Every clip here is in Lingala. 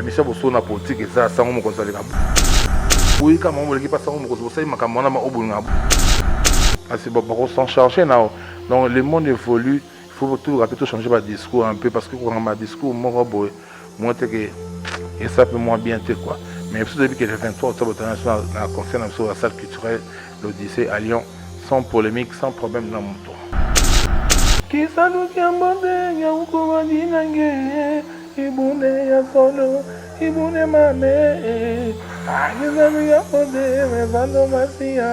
Michel Bosso na politique et ça sans mon conseil. Oui, quand on veut pas ça mon conseil, mais quand on a ma obunga. C'est bon, on s'en charger là. Donc le monde évolue, il faut tout rapidement changer de discours un peu parce que quand on a discours moi que et ça peut moins bien quoi. Mais depuis que le 23 octobre international la concerne sur la salle culturelle l'Odyssée à Lyon sans polémique, sans problème dans mon tour. Qui ça nous qui emborde ya ukomandi nange ibune ya solo ibune mame agiza nous ya emborde mais vando masia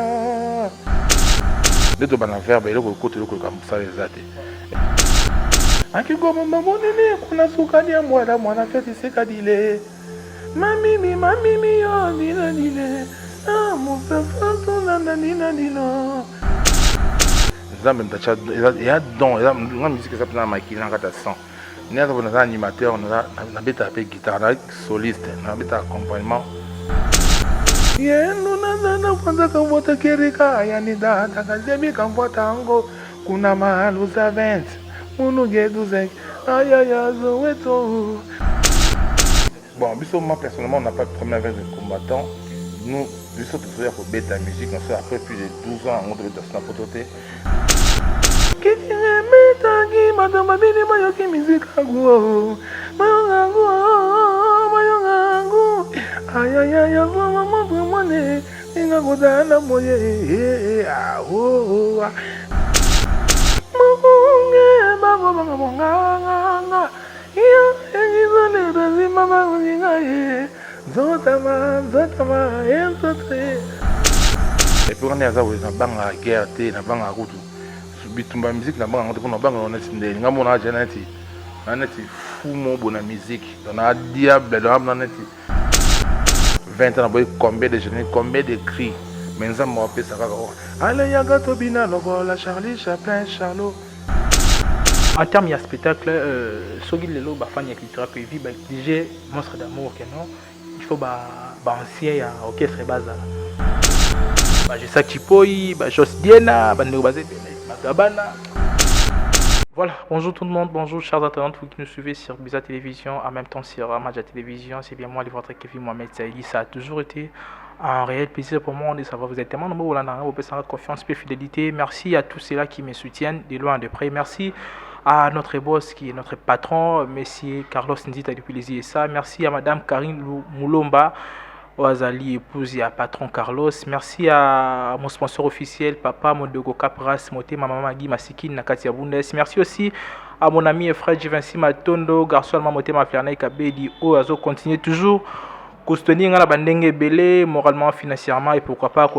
de bana verbe et le côté le comme ça les athées akigoma mamonene kuna sukani ya mwana feti sekadile mamimi yo dile ah mon frère ton nina dilo Zambé Mtacha, il y a don, il y a une musique qui s'appelle Maïkina Katassan. Il y a un animateur, on a un guitare, soliste, on a un accompagnement. Il y a un kereka, yanida, takazemi kamwata ango, kuna mahalu za 20, munu geduzek, ayaya zoweto. Bon, moi personnellement, on n'a pas de problème avec les combattants. Nous sommes toujours pour bêta musique, on sait après plus de 12 ans, on devait être dans la photothèque. Kitaki madama bini mayoki mizika guo mayongangu ayayaya mama mwane inga godana moye aho munge bago banganga ya engizole bazima banginga ye zotama entotre et pour on est à ça na banga guerre té na banga kutu bitumba musique na banga on banga on est ndé nga mona janati nanati fou mon bona musique on a diable dans nanati 20 ans boy combien de jeunes combien de cris mais ça me rappelle ça allez yaga tobina logo la Charlie Chaplin Charlot. En termes de spectacle sogi lelo ba fanya culture pe vi ba DJ monstre d'amour que non il faut ba ancien ya orchestre baza ba je sais Chipoi ba Jos Diena ba nego bazé Gabana. Voilà, bonjour tout le monde, bonjour chers internautes, vous qui nous suivez sur Biza Télévision, en même temps sur Maja Télévision, c'est bien moi, votre Kevin Mohamed Saïli, ça a toujours été un réel plaisir pour moi de savoir vous êtes tellement nombreux, vous pouvez sans confiance et fidélité. Merci à tous ceux-là qui me soutiennent de loin de près, merci à notre boss qui est notre patron, Monsieur Carlos Ndita depuis les ISA, merci à Madame Karine Moulomba, Oazali épouse et à patron Carlos. Merci à mon sponsor officiel, Papa Modogo Capras, Moté, Maman Magui Masiki, Nakatia Bundes. Merci aussi à mon ami et frère Jivinci Matondo, garçon Mamoté Maflana Kabedi, Oazo, continue toujours. Soutenir la bandenge belé moralement, financièrement et pourquoi pas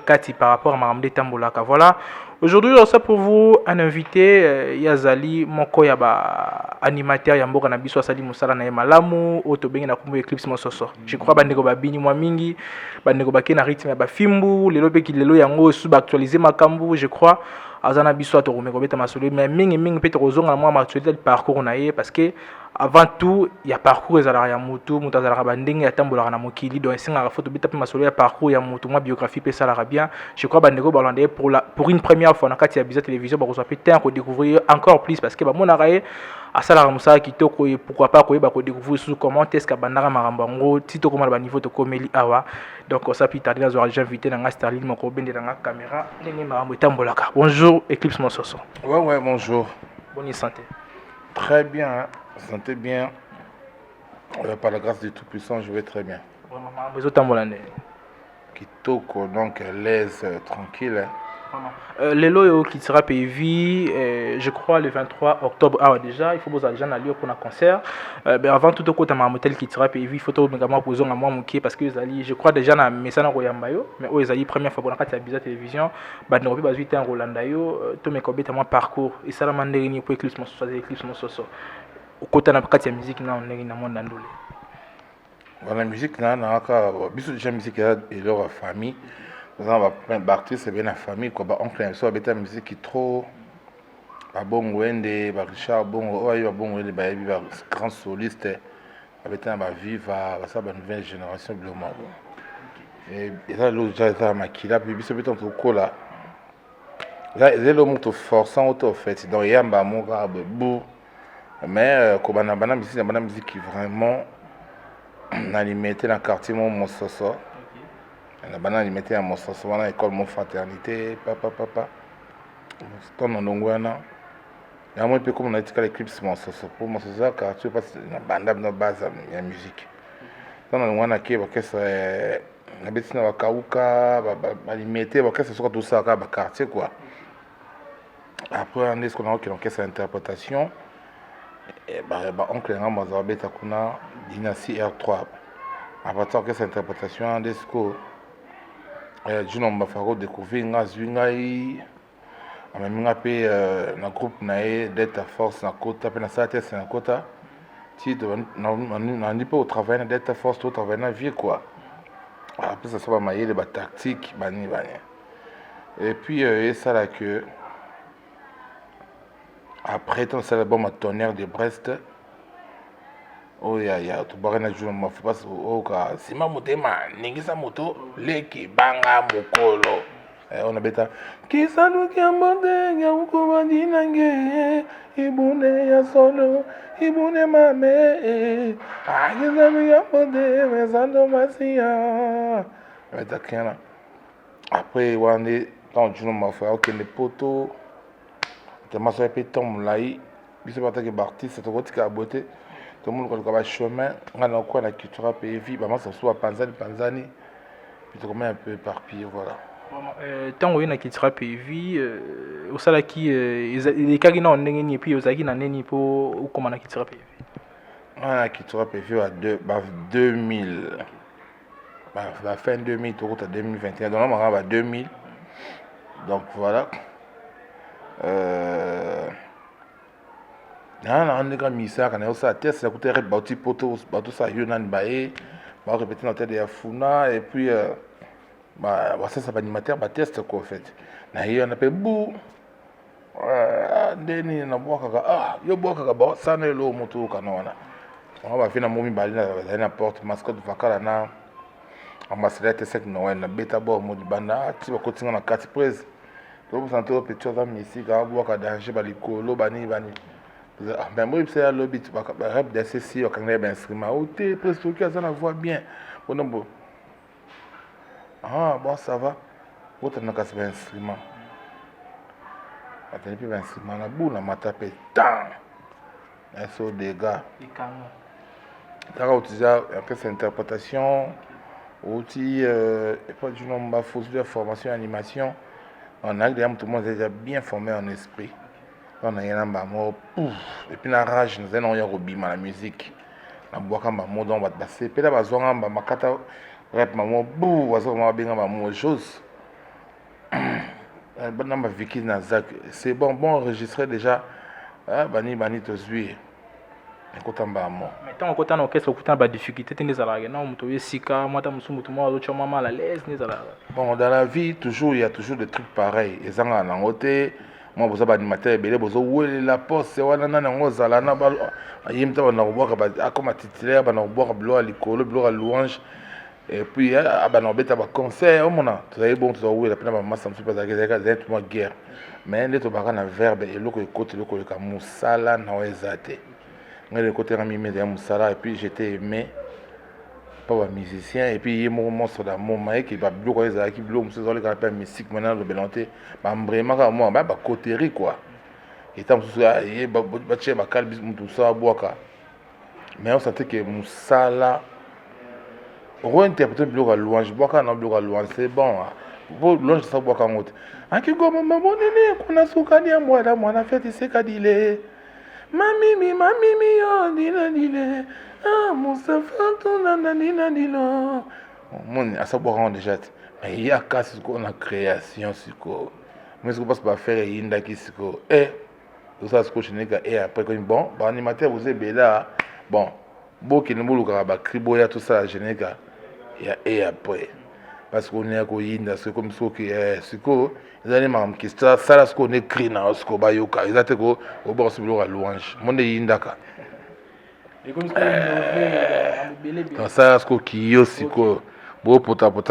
Kati par rapport à Maramde Tambolaka. Voilà. Aujourd'hui, on reçoit pour vous un invité, Yazali Mokoyaba, animateur Yamboka Nabiso Asali Musala na Malamu, Otobeng na Kumbu Eclipse Mososo. Je crois bandego babini mwa mingi, bandego bakena rythme ba fimbu, lelo pe ki lelo yango sub actualiser makambu, je crois. Azana biso atorome ko beta masolo mais mingi peut rozonga moi ma actualité parcours na ye parce que avant tout il y a parcours ezala ya mutu mutazala bandenge ya tambola na mokili donc singa photo beta pe masolo ya parcours ya mutu moi biographie pe sala bien je crois bandego balande pour une première fois na kati ya Biza Télévision ba reçoit peut-être ko découvrir encore plus parce que ba mona raé à sala musa kitoko et pourquoi pas ko ba ko découvrir sous comment est-ce que bandara maramba ngo tito ko ba niveau to komeli awa donc ça peut tarder à j'ai invité na Starline moko bende na caméra ndenge marambo tambolaka. Bonjour Eclipse Mososo. Ouais, bonjour. Bonne santé. Très bien, santé bien. Par la grâce du Tout-Puissant, je vais très bien. Vraiment, besoin tambolane. Kitoko, donc l'aise, tranquille. Lelo qui sera PV, je crois le 23 octobre. Ah déjà, il faut vous aller déjà à Lyon pour un concert. Avant tout au côté de motel qui sera PV, il faut tout également poser à moi mouké parce que je crois déjà na messana Royambayo, mais eux ils allaient première fois pour la carte à Biza Télévision. Bah nous avons besoin d'un Rolandayo, tout mes combien moi parcours et ça la mandérini pour Eclipse Mososo, Eclipse Mososo. Au côté de la carte de musique là on est dans monde d'andolé. La musique là, on a biso déjà musique et leur famille. Nous avons plein d'artistes et bien la famille quoi. Oncle Nelson a été musique qui trop. Bon Wende, Richard Bon, Bon Wende, grand soliste. Avec un viva, ça la nouvelle génération de l'homme. Et là l'autre déjà Makila puis biso beton to kola. Là le moto forçant auto fait donc yamba mon gars beau. Mais comme on a musique qui vraiment na limité dans quartier mon soso. Na bana limité à mon soso wana école mon fraternité papa. Ton ndongwana. Ya moi pe comme on a dit que l'éclipse mon soso pour mon soso quartier parce na banda na base ya musique. Ton ndongwana ki ba kesa na beti na bakauka ba limité ba kesa soka tout ça ka ba quartier quoi. Après on est ce qu'on a qui encaisse interprétation. Et oncle ngamba za beta kuna dynastie R3. À partir de cette interprétation des sco Juno Mbafaro découvrir nga zwingai amemi pe na groupe na Delta Force na kota pe na satès na kota ti na ndi au travail na Delta Force tout travail na vie quoi. Après ça soit mailler ba tactique bani. Et puis et ça là que après ton c'est l'album à Tonnerre de Brest. Oh ya tu barana Juno Mbafaro parce que sima motema ningisa moto leki banga mokolo. On a bêta Kisanu kiambode ya ukubadi nange ibune ya solo ibune mame Kisanu kiambode mesando masia bêta kiana. Après on est quand Juno Mbafaro ok les poteaux tellement ça peut tomber là biso bata ke artiste to kotika beauté tout le monde ko ba chemin ngana ko na culture pays ba masa so panzani puis comment un peu éparpillé voilà. Tant que tu seras PV, au salaire qui les cas qui n'ont rien puis aux qui n'ont rien pour comment tu seras PV. Ah, qui sera PV à 2000, la fin 2000, tout à 2021. Donc on va 2000. Donc voilà. On a mis ça quand on a ça test, ça coûtait bâti poto, bateau ça Yunan Bae, on va répéter notre tête de Funa et puis ça c'est animateur ba test quoi en fait na hiyo on appelle bou ndeni na boka yo boka ba sana lo moto kanona on va faire na momi bali na porte mascotte vakala na ambassadeur T5 no na beta bo mo di banda ti ba kotinga na carte prise to santo petit za misi ga boka danger ba likolo bani ben moi c'est le bit ba rap de ceci au kangne ben instrument ou te presque que ça na voix bien bon. Ah bon ça va. Vous n'avez pas un instrument. Vous n'avez pas un instrument. La boule m'a tapé tant. Un saut des gars. Tu as utilisé cette interprétation. Outil, pas du nom de la formation animation. On a tout le monde est déjà bien formé en esprit. On a un mot. Et puis la rage, nous avons un la musique. On a boire un mot dans votre bassin. Puis là, on a un makata. Rap maman bou wazo ma benga maman chose banamba Vicky Nazak c'est bon enregistré déjà bani to zui ekotamba mo mais tant que tant orchestre okuta ba difficulté tenez ala na muto yesika mwata musumu mo azo choma mala l'aise nez ala bon dans la vie toujours il y a toujours des trucs pareils ezanga na ngote moi boza ba animateur belé bozo wele la poste wana na ngozala na ba yimta ba na boka ba akoma titulaire ba na boka blo alikolo blo a louange. Et puis, on a un concert, on a bon, tu as la peine de se faire des guerre. Mais les tobacs na verbe et le côté le côté comme Moussala na ezate. Le côté rami de Moussala et puis j'étais aimé pas un musicien et puis il mon monstre d'amour maï qui va bloquer les acquis bloquer monsieur dans le canapé musique maintenant le belanté bah vraiment comme moi bah coterie quoi. Et tant que ça il bah chez bah calme tout ça boaka. Mais on sentait que Moussala on interprète bloc à louange boaka na bloc à louange c'est bon pour louange ça boaka ngote akigoma maman nene kuna sukani ya mwana fete sekadile mamimi yo dile Moustapha tonana dilo mon asa boaka déjà mais il y a casse qu'on a création siko mais ce qu'on passe pas faire inda ki siko tout ça ce que je n'ai et après bon animateur vous êtes bela bon boki ne buluka ba kriboya tout ça je n'ai et après parce qu'on est à Koyinda c'est comme ça que siko ils allaient même qui ça ce qu'on écrit dans ce qu'on bayoka ils étaient au bord sur la louange monde yindaka et comme ça ce qu'on qui yo siko bo pota bo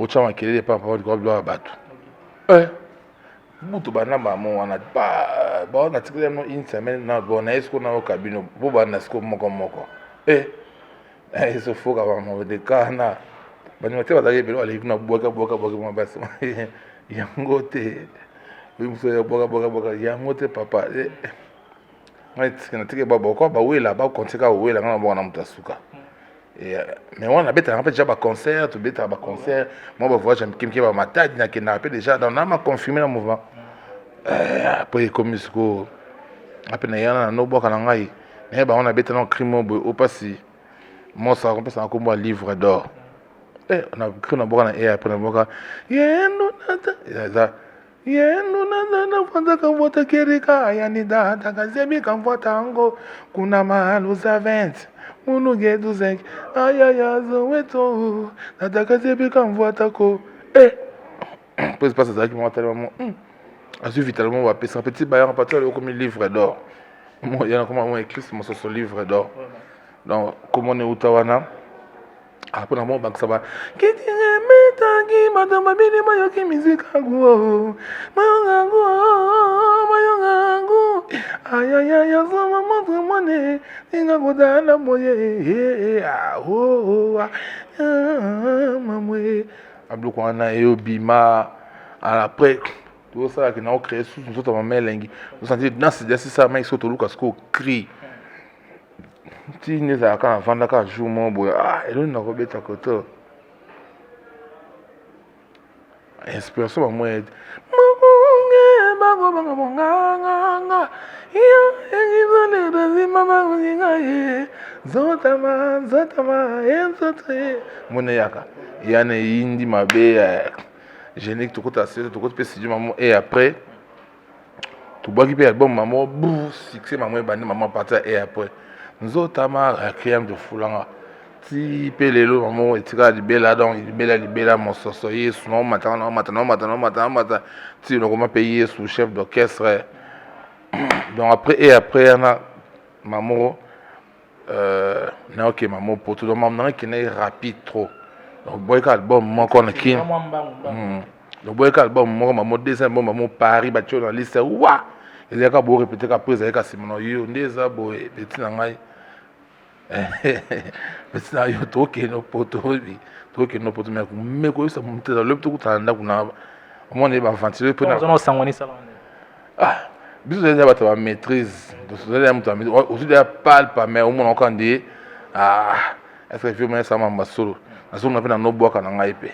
chama kelele pa pa ko batu mutu bana maman on a pas bon on a une semaine na bon est-ce qu'on a au cabinet bo bana ce qu'on moko il se faut qu'avant de kana bani te bazali belo ali na boka mo basi yango te bimuso ya boka yango te papa ngai tikana tike baba ko ba wela ba kontika wela ngana bona mutasuka mais on a bêta en fait déjà ba concert tu bêta ba concert moi ba voyage kimki ba matadi na kina pe déjà dans ma confirmé le mouvement après comme ce après na yana no boka na ngai mais ba on a bêta non crime au passé moi ça on peut ça comme livre d'or on a cru na boka na après na boka yendo nata yendo na fanda kan vota kerika yani da kazebi kan vota ango kuna maluza 20 Munu gedu zengi ayaya zoweto nataka zebi kan vota ko pose pas ça qui m'a tellement a su vitalement va passer un petit bailleur partir comme livre d'or moi il y a comment écrit mon livre d'or donc comment on est utawana après na mo bank ça va kiti metangi madame bini mayoki musique angu mayongangu ayaya zama montre mone inga godana moye mamwe ablo ko na e obima après tout ça qui n'a créé sous nous autres mamelengi nous sentir dans c'est ça mais surtout Lucas ko cri ti ne za ka vanda ka jour mon boy elo na ko beta koto inspiration ba moi bango monganga ya engizole razima banginga ye zotama enzote mona yaka yana yindi mabe génique to kota se to kota pesi maman et après to boki pe album maman bou succès maman bandi maman partir et après nzotama requiem de fulanga ti pelelo maman etika libela donc libela mososo yesu no matana ti no comment payer sous chef d'orchestre donc après ana maman na ok maman pour tout le monde qui n'est rapide trop donc boy album mon qu'on qui donc boy album mon maman deuxième bon maman Paris ba tu dans liste wa il y a ka bo répéter ka prise avec Simon yo ndeza boy petit na ngai petit na yo to ke no poto mais ko ça monter dans le tout tanda kuna on est ba ventiler pour na on sangoni ça biso déjà ba ta maîtrise donc vous allez monter aussi déjà palpa mais au moins on dit est-ce que je ça mamba solo na solo na pe na no boka na ngai pe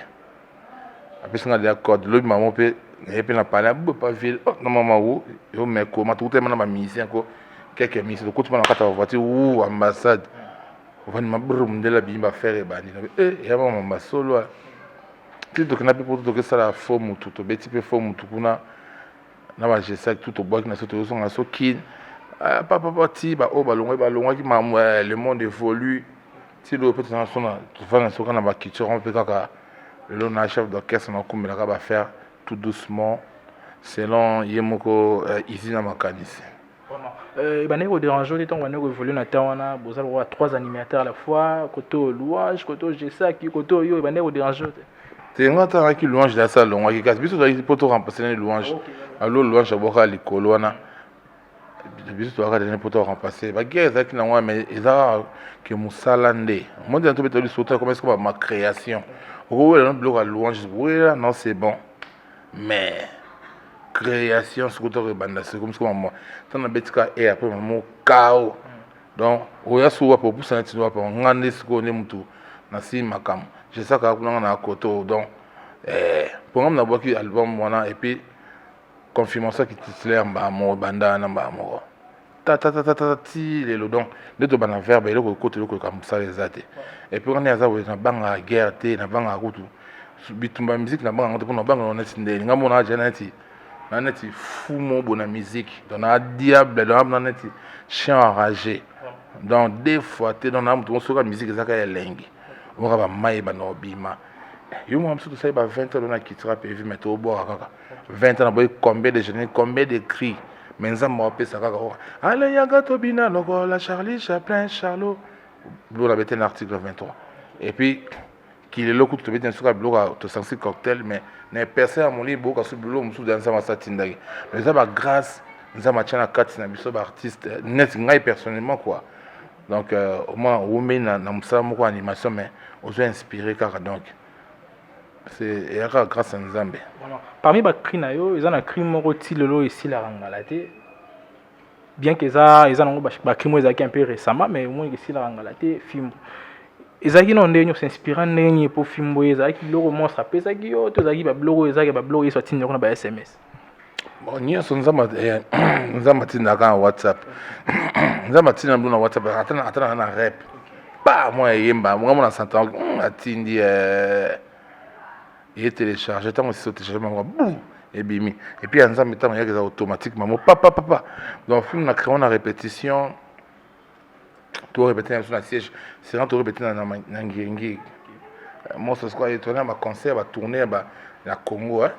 apesi nga dia code le maman pe et puis na parler pas ville non maman où yo me ko ma tout tellement na musicien ko quelques musiciens ko tu na kata voiture ou ambassade on ma brum de la bimba faire bani ya maman solo tu to kana pe pour to que ça la forme tout beti pe forme tout kuna na ba je sais tout au bois na soto so nga so kin papa ti ba o ba longwa ki maman le monde évolue ti do peut na sona tu fana so kana ba culture on peut kaka le na chef d'orchestre na kumela ka ba faire tout doucement selon yemoko ici na makanisi bane ko déranger les temps on évolue na tawana bozal wa 3 animateurs à la fois côté louange côté gesa qui côté yo bane ko déranger te ngata ki louange la salle on ki kasi biso za poto remplacer les louanges allo louange boka likolo wana biso to ka donner poto remplacer ba geza ki na wa mais eza que musala nde moi de to beto sauter comme est-ce que ma création ou là bloc à louange oui là non c'est bon mais création ce que tu banda c'est comme ça moi tant na betika et après mon cao donc oya suwa pour ça tu dois pas ngande ce qu'on est mutu na si makam je sais que kuna na koto donc pour moi na boki album wana et puis confirmation qui titulaire ba mo banda na ba mo ta ti le donc de to bana verbe le côté le comme ça les até et puis on est à na banga guerre te na banga kutu bitumba musique na banga to na banga on est ndeli ngamona janati na neti fou mon bonne musique dans la diable dans na neti chien enragé donc des fois tu dans na mtu soka musique ezaka ya lengi on va mai ba no bima yo mo amsu to sai ba 20 ans na kitira pe vi meto bo kaka 20 ans na boy combien de jeunes combien de cris mais nzamba opesa kaka allez yaga to bina loko la Charlie Chaplin Charlot vous l'avez un article 23 et puis qu'il est là que tu veux bien sûr bloc to sensi cocktail mais n'est percé à mon livre ka su bloc musu dans sama satindagi mais ça va grâce nzamba chana kati na biso ba artiste net ngai personnellement quoi Donc au moins on met dans ça mon animation mais on s'est inspiré car donc c'est grâce à Nzambe. Parmi les cris nayo, ils ont un cri moko tilolo ici la rangalate. Bien que ça ils ont un cri moi un peu récemment mais au moins ici la rangalate film. Ezaki non ndenyo s'inspirant ndenyo pour film boy ezaki logo monstre apesa ki yo to ezaki ba logo ezaki ba logo eso tinyo na ba SMS. Bon nyonso Nzambe tindaka na WhatsApp. Nzambe tinda na WhatsApp atana na rap. Pas moi yemba moi mon s'entend atindi il est téléchargé tant aussi téléchargement boum et bimi et puis Nzambe tant il y a automatiquement papa donc film na créé na répétition tout répéter sur la siège c'est quand tout répéter na ngiringi moi ce quoi étonné ma concert va tourner ba la Congo hein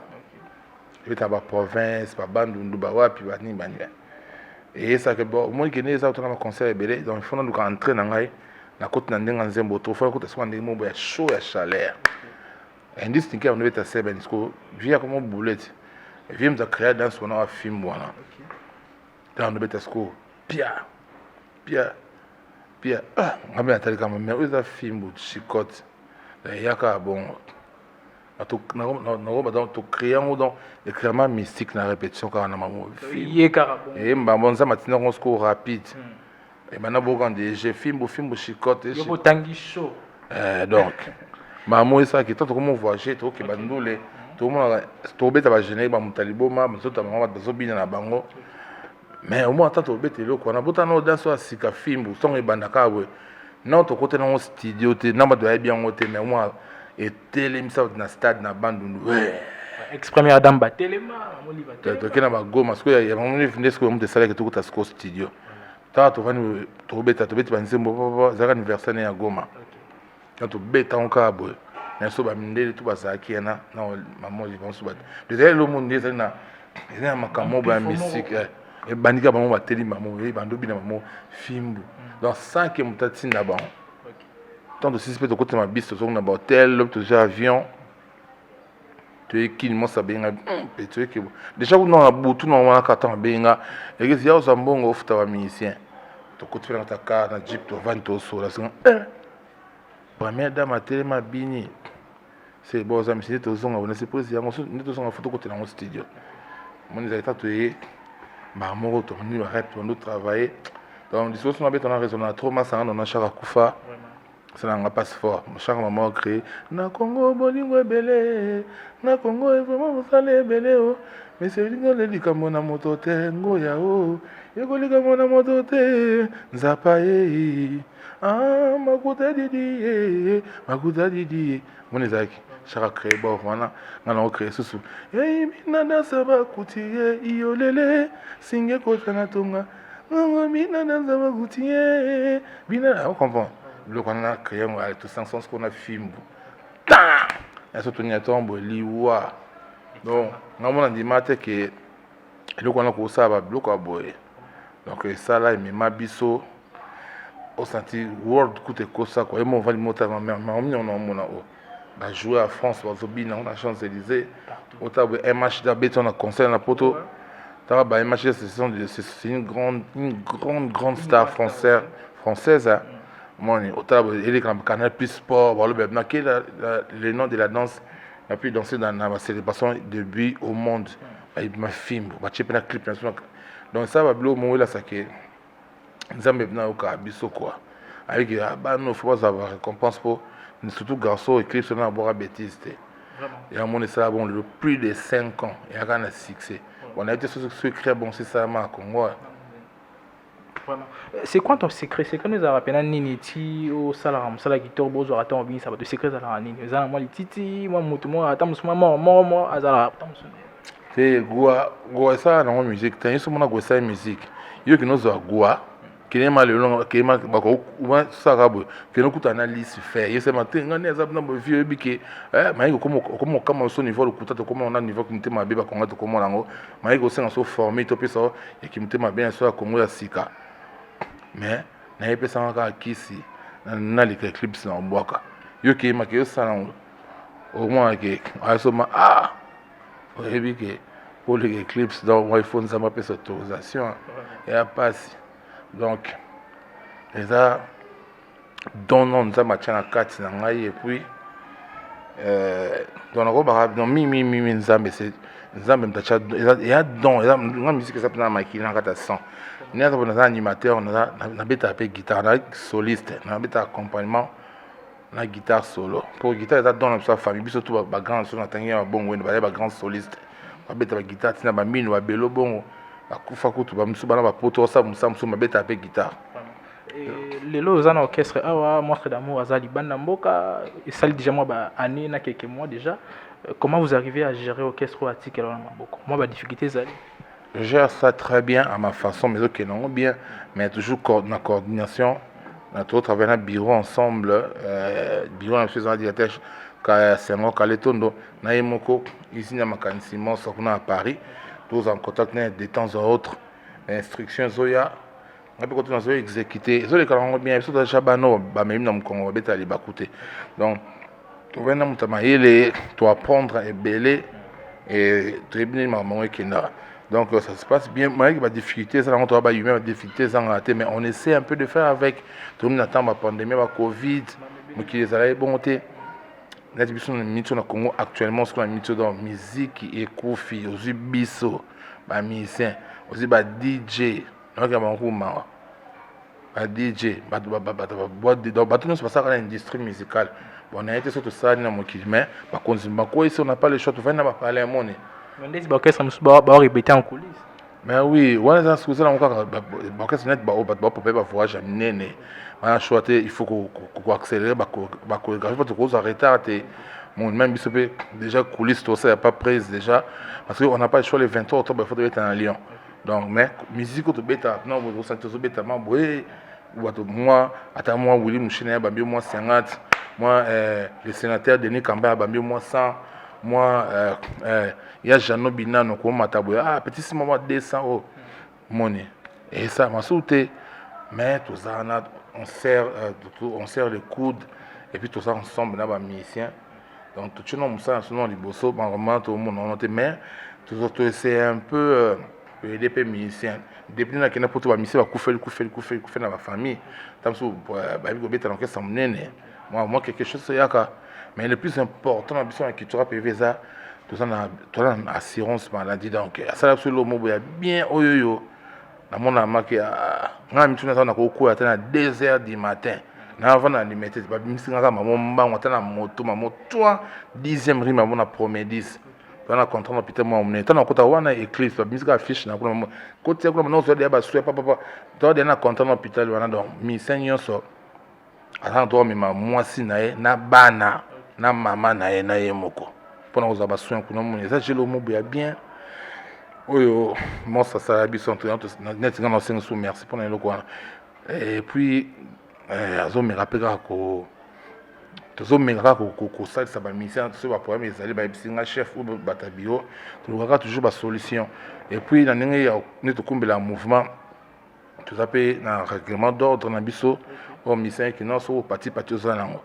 et ta ba province ba bandundu ba wapi ba ni bani et ça que bon moi qui né ça tourner ma concert belé donc il faut nous entrer na ngai na côté na ndenga nzembo to faut côté soit ndemo ba chaud ya chaleur et dis que on devait assez ben sco via comme boulet vient de créer dans son film voilà dans le bête sco pia on va tel comme mais où ça film ou chicote il y a ka bon ato na donc to créer ou donc éclairement mystique na répétition car na maman Yé carabon et mbambo ça matin on sco rapide et maintenant bon j'ai film ou chicote yo bo tangi show donc maman ça qui tant comme voyager to ki bandule to mo to beta ba jeune ba mutalibo ma mutota mama ba zobina na bango mais au moins tant to beta loko na bota no dans so sika film son e bandaka we non to côté na studio te na ba doit bien ngote mais moi et télémisa na stade na bandundu exprimer adam ba telema mo li ba to kena ba goma parce que ya mo ni vinde ce que mo te sala que to ta studio ta to vani to beta ba nzembo zaka anniversaire ya goma quand tu bêtes encore boy mais so ba mindele tout ba ça qui na maman ils vont se battre déjà le monde des na makamo ba musique et bandika ba mo ba teli maman et bando bina maman film donc 5 mutati na ba tant de six peut de côté ma biste sur na ba hôtel l'autre avion tu es qui mo sabenga tu es que déjà non na butu non wana kata benga et que si ya osambongo ofuta ba musicien to côté na ta car na jeep to vente so la première dame à télé bini c'est bon ça me c'est tout ça on c'est possible on nous tous en photo côté dans mon studio mon ils étaient tués bah mon retour nous rap on nous travailler donc les choses on a besoin de raisonner trop mais ça on a chara kufa ça n'a pas fort chaque moment créé na Congo bolingo belé na Congo vraiment vous allez belé oh mais c'est lui le likambo na moto te ngoya oh yeko likambo na moto te nzapa ah makuta didi mon ezaki chaka créé bon wana ngana créé susu hey minana saba kutie iolele singe kota na tonga minana saba kutie bina on comprend le qu'on a créé avec tout sens qu'on a film ta et surtout ni tombo liwa donc ngamo na dimate que le qu'on a ko saba bloco aboye donc ça là il m'a biso au senti world coûte ça quoi et mon va monter ma mère on a bah jouer à France bazobina on a Champs-Élysées au table MH da béton à concert na poto ta ba MH c'est une grande star française hein moi au table il est comme Canal Plus Sport voilà ben le nom de la danse a pu danser dans la célébration début au monde il m'a film ba chip na clip donc ça va blow mon là ça que Nzambe na oka biso quoi avec no faut pas avoir récompense pour surtout garçon écrit sur na bora bêtise et à mon ça bon le plus de 5 ans et à un succès on a été sur ce secret bon c'est ça ma Congo vraiment c'est quoi ton secret c'est que nous avons appelé nini ti au salaram sala qui torbo zo attend bien ça va de secret ça nini za moi titi moi mutu moi attends moi azala c'est goa ça na musique t'as sur mon goa ça musique yo qui nous a goa kinema le long kinema bako uma sarabo kino kutana liste faire yese matin ngane azab na vieux biki maiko comme son niveau le kuta to comme on a niveau kimte mabe ba konga to comme lango maiko senga so formé to pesa ya kimte mabe ya so Congo ya sika mais na yepesa ngaka kisi na les clips na mbwaka yo ki makio sana au moins que asoma biki pour les clips dans iPhone ça m'a fait autorisation et a passe donc eza dono nzambe atia na kati na ngai et puis donc nakobaka donc mimi nzambe nzambe mtatia ya don eza nga musique eza mpena makili na kati ya sang naza naza animateur nabetaka mpe guitare na soliste nabetaka accompagnement na guitare solo pour guitare eza don na biso ya famille biso tu bagrand so natangi ya babongo wene baye bagrand soliste babeta baguitare ntina bamino babelo bongo bakufa kutu bamisu bana bapoto osala mosala mosusu babetaka mpe guitare. Lelo oza na orchestre awa Monstre d'amour aza libanda mboka esali déjà moi année na quelques mois déjà. Comment vous arrivez à gérer orchestre ou article na maboko? Moi ba difficulté ezali. Je gère ça très bien à ma façon mais ok non bien mais toujours na coordination on a toujours travaillé dans bureau ensemble bureau na faisant directeur ka Sengo Kaletondo na Yemoko ici na makanisimo sokuna à Paris tous en contact de temps en autre instructions zoya on peut continuer à exécuter zo les kalongo bien surtout déjà bano ba même na mkongo beta li bakute donc tu viens na mutama ile tu apprendre et belé et très bien maman qui na donc ça se passe bien malgré les difficultés ça on travaille humain difficultés sans rater mais on essaie un peu de faire avec tout le monde attend la pandémie la Covid mais qui les a bonté la division de mito na Congo actuellement ce qu'on a mito dans musique et kofi aussi biso ba musicien aussi ba DJ donc il y a beaucoup ba DJ ba boîte de donc tout ça dans l'industrie musicale on a été surtout ça na mokili mais ba continue ba quoi ici on n'a pas le choix de venir ba parler à mon mais des orchestres va répéter en coulisses. Mais oui, on est dans ce là orchestre net ba pour pas voyage nene. On a choisi il faut qu'on accélérer ba chorégraphie pas trop arrêter mon même bisopé déjà coulisses tout ça y a pas prise déjà parce qu'on n'a pas le choix le 23 octobre il faut être à Lyon. Donc mais musique to beta non vous sentez so beta mamboé ou moi attends moi Willy Mouchina ba moi 50 moi le sénateur Denis Kamba ba moi 100 moi il y a Jano Binano comme Mataboya petit moment 200 euros monnaie et ça m'a sauté mais tout ça on serre les coudes et puis tout ça ensemble là bas musicien donc tout le monde ça sinon les bossos vraiment tout le monde on était mais tout ça c'est un peu aider les musiciens depuis là qu'il n'a pas tout musicien va couper dans la famille tant que bah il faut bien que ça m'nene moi quelque chose c'est yaka mais le plus important dans la mission qui tu as payé ça tout ça na assurance maladie donc ça là sur le mot bien oyoyo na mona marqué na mituna ça na ko à 2h du matin na avant na limité pas misinga kama momba ngata na moto 10e rime avant na premier 10 on a contrat hôpital moi on est na kota wana éclipse pas misinga affiche na kuna côté kuna non so de ba souhait papa toi de na contrat hôpital wana donc mi seigneur so attends toi mais moi si na bana na mama na ye moko pona kozaba soin kuna moni ça j'ai le mot bien oyo moi ça biso tout net ngana senga sous merci pour le quoi et puis azo me rappelle ko tozo me rappelle ko ça ça ba mission sur ba problème ezali ba bisinga chef ou batabio to kaka toujours ba solution et puis na ndenge ya neto kumbela mouvement tout ça pe na règlement d'ordre na biso au mission qui non so parti aux nango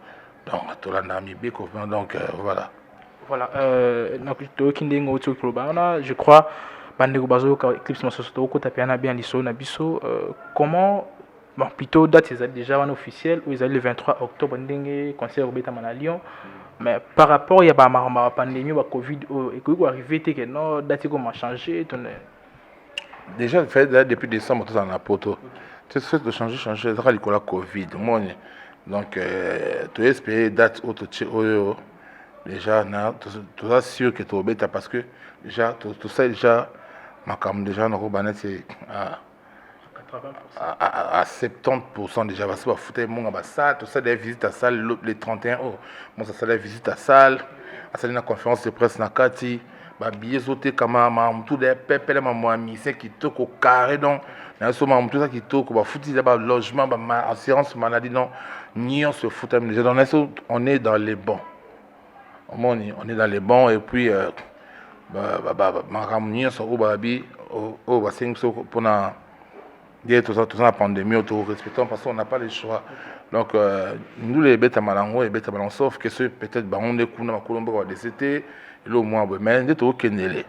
donc to la nami biko donc voilà. Voilà, je crois bandeko bazo ka Eclipse Masoso ko tapiana bien liso na biso comment bon plutôt date c'est déjà un officiel où ils allaient le 23 octobre ndenge concert au Beta à Lyon mais par rapport il y a pas pandémie ba Covid et que arrivé que non date comment changer déjà fait depuis décembre tout en poto c'est ce de changer ça la Covid moi donc tu espérer date autre déjà tout ça sûr que tu bêta parce que déjà tout ça déjà ma cam déjà na robanet c'est à 70% déjà parce que foutre mon ba ça tout ça des visites à salle les 31 moi ça des visites à salle à salle na conférence de presse na kati ba billet sauté comme tout des pepele ma mission qui toque au carré donc na so tout ça qui toque ba foutre là logement ba assurance maladie non ni on se fout déjà on est dans les bons. On est dans les bons et puis ma ramonier sur Obabi au bassin pour na dire tout ça la pandémie autour respectant parce qu'on n'a pas le choix donc nous les bêtes à malango et bêtes à sauf que ceux peut-être on est kuna makolombo va décéder le moins mais de tout kenele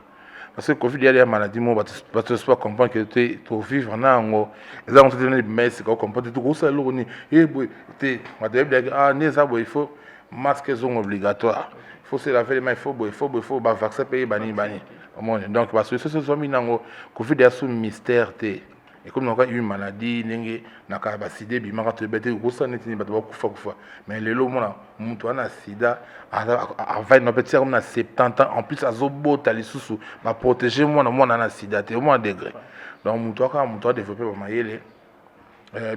parce que Covid il y a des maladies moi va te pas comprendre que tu vivre nango et ça on te donne mais c'est qu'on comprend tout ça là ni et boy tu va dire ah né ça il faut masque sont obligatoire il faut se laver les mains il faut ba vaccin payer bani donc parce que ce sont mis nango Covid il y a sous mystère té et comme on a eu une maladie n'engue na ka ba sida bi maka to bete ko sa neti ba to kufa mais le lo mona muntu ana sida avant no petit comme na 70 ans en plus azobota lisusu ba protéger mona na sida te au moins degré donc muntu a développer ba mayele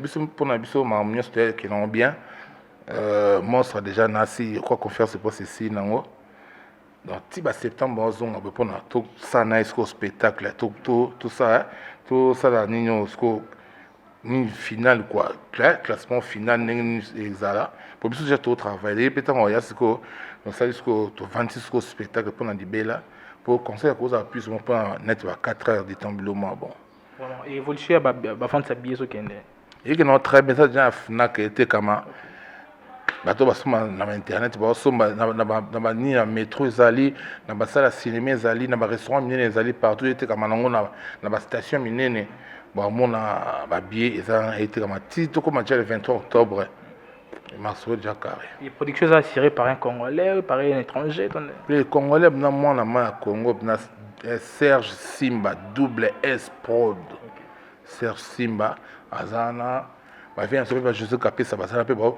biso pour na biso ma mnyos te qui non bien monstre déjà nasi quoi confiance c'est pas ceci nango donc si ba septembre on va pour na tout ça na esco spectacle tout ça hein? Tout ça là une finale quoi classement final exala pour bien déjà tout travailler peut-être on y a ce que donc ça jusqu'au 26 spectacle pour la dibela pour conseil cause à plus on peut net 4 heures de temps bon voilà et évoluer ba vendre sa billet au Kenya et que notre très bien ça déjà FNAC était comment bato basoma na internet basoma na ni na métro ezali na basala cinéma ezali na ba restaurant minene ezali partout était comme nango na ba station minene bon mona ba billet eza été comme titre comme le 23 octobre Marceau déjà carré et production assurée par un Congolais par un étranger les Congolais na mona ma Congo na Serge Simba double S prod Serge Simba azana bah vient sur je sais capter ça va ça un peu bon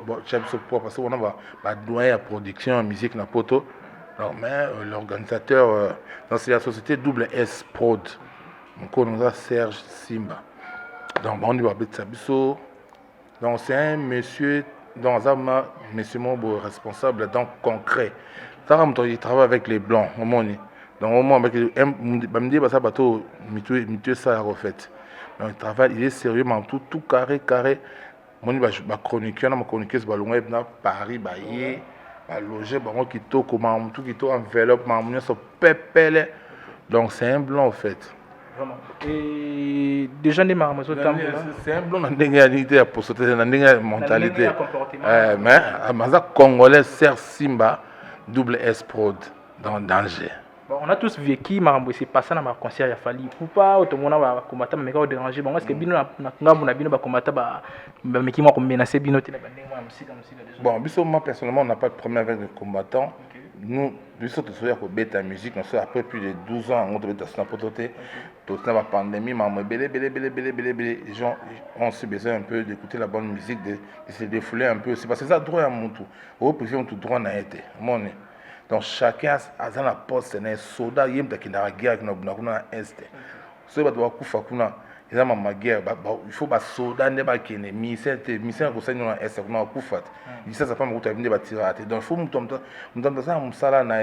parce qu'on a doyen à production en musique na poto donc mais l'organisateur dans la société double S prod donc on a Serge Simba donc on va mettre ça biso donc c'est un monsieur dans un monsieur mon responsable dans concret ça il travaille avec les blancs au moins donc au moins avec me dire ça bateau mitu ça en fait donc il travaille il est sérieux mais tout carré moni ba chroniqueur na chroniqueuse ba longa na Paris ba yé ba loger ba qui to comment tout qui to enveloppe ma monnaie so pepele donc c'est un blanc en fait vraiment et déjà des maramazo tambo c'est un blanc na ndenge ya nité pour sauter na ndenge mentalité mais amaza congolais Serge Simba double S prod dans danger. Bon, on a tous vécu marambo c'est passé dans ma concert ya fali poupa automona ba combattant mais quand déranger bon est-ce que bino na ngambu na bino ba combattant ba meki moi comme menacer bino te na ba ndenge moi musika bon biso moi personnellement on n'a pas de problème avec les combattants nous biso to soya ko beta musique on soit après plus de 12 ans on doit être sur pototé tout ça la pandémie maman belé les gens ont aussi besoin un peu d'écouter la bonne musique de se défouler un peu c'est parce que ça droit à mon tout au président tout droit na été mon donc chacun a dans la poste c'est un soldat yem qui na guerre na est so ba doit kufa kuna eza ma guerre il faut ba soldat ne ba kene mission ko sanya na est kuna kufa il ça pas me vinde ba tirer donc il faut mutomta ça musala na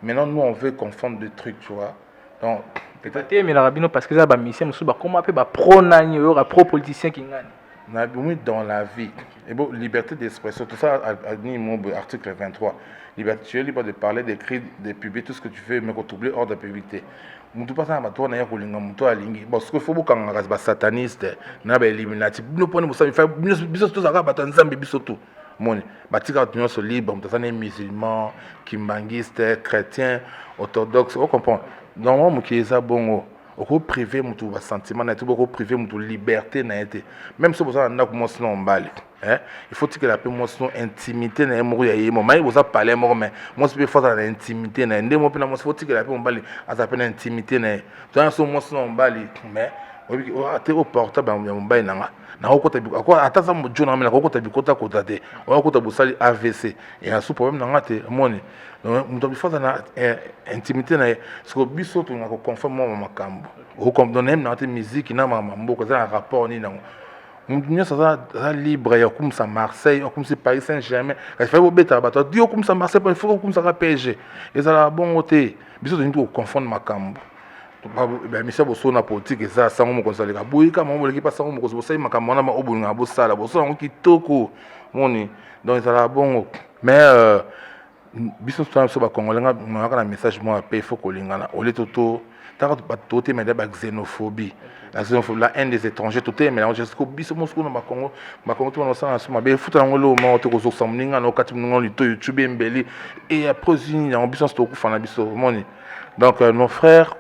maintenant nous on veut confondre deux trucs tu vois donc peut-être mais la rabino parce que ça ba mission musu ba comment appeler ba pro nani yo ra pro politicien qui ngani na dans la vie et bon liberté d'expression tout ça a mis mon article 23 liberté, tu es libre de parler, d'écrire, de publier tout ce que tu veux, mais qu'on t'oublie hors de publicité. Mutu pas ça, toi, n'ayez pas mutu alingi. Bon, ce qu'il faut beaucoup quand on sataniste, n'a pas illuminati. Nous prenons pour ça, il fait biso tout ça, batan zambi biso tout. Mon, batika tu es libre, on t'as musulman, kimbanguiste, chrétien, orthodoxe, on comprend. Normalement, mon qui est ça bon. Au privé mutu ba sentiment na tout au privé mutu liberté na été même si vous avez un moi sinon mbali hein il faut que la paix moi sinon intimité na mo ya yemo mai vous a parler mo mais moi c'est faut dans intimité na ndemo pe na moi faut que la paix mbali à peine intimité na donc so moi sinon mbali mais o ate au portable ya mbali na okota bi quoi ata ça mo jona mais na okota bi kota te o okota busali AVC et un sous problème na te moni donc il faut dans intimité na ce que biso to ngako conforme mo makambo o comme donner na te musique na mambo ko ça rapport ni na nous ça libre ya comme ça Marseille comme ça Paris Saint-Germain il faut beta bato dio comme ça Marseille il faut comme ça PSG et ça la bon côté biso to nous confondre makambo ben monsieur boso na politique ça sango mo konsa leka boyi kama mo leki pa sango mo konsa ma kama na ma obulinga bo sala boso ngo kitoko moni donc ça la bon mais biso so ba kongolenga ngaka na message mo pe faut kolingana ole toto ta ba toté mais ba xénophobie la xénophobie la haine des étrangers toté mais je sais biso mo sko na ba Congo to na sa ma be futa ngolo mo to ko so samninga no kati ngo lito YouTube mbeli et après zini na biso to ku fana biso moni donc nos frères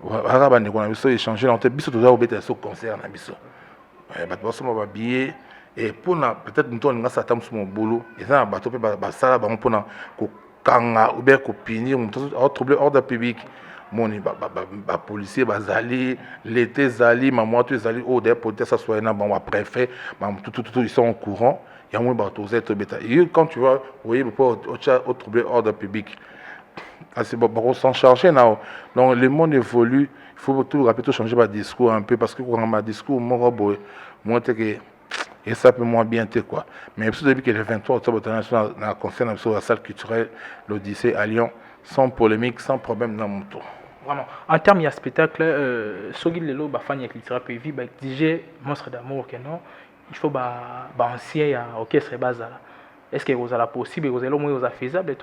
Voilà, bah, on a vu ça échanger. On t'a vu ça tout à l'heure, au concert, on a vu ça. Bah, tu vois, ça m'a billet. Et pour peut-être nous on a ça tam sur mon boulot. Et ça, bah, tu peux bah, ça là, bah, on peut na ko kanga ou bien ko punir, on peut troubler ordre public. Mon bah policier bah zali, l'été zali, maman tu zali, oh des policiers ça soit na bon préfet, bah tout ils sont au courant. Il y a moins bah tout ça bêta. Et quand tu vois, vous voyez pas au troubler ordre public. Ah, c'est bon, on s'en charger là. Donc le monde évolue, il faut tout rappeler, tout changer ma discours un peu parce que quand ma discours, moi que et ça peut moins bien quoi. Mais depuis que le 23 octobre international dans la concerne sur la salle culturelle l'Odyssée à Lyon, sans polémique, sans problème dans mon tour. Vraiment. En termes de spectacle, Sogi Lelo, Bafan Yaklitira PV, DJ Monstre d'amour, non, il faut ancien orchestre Bazala. Est-ce que vous avez possible, vous avez au moins faisable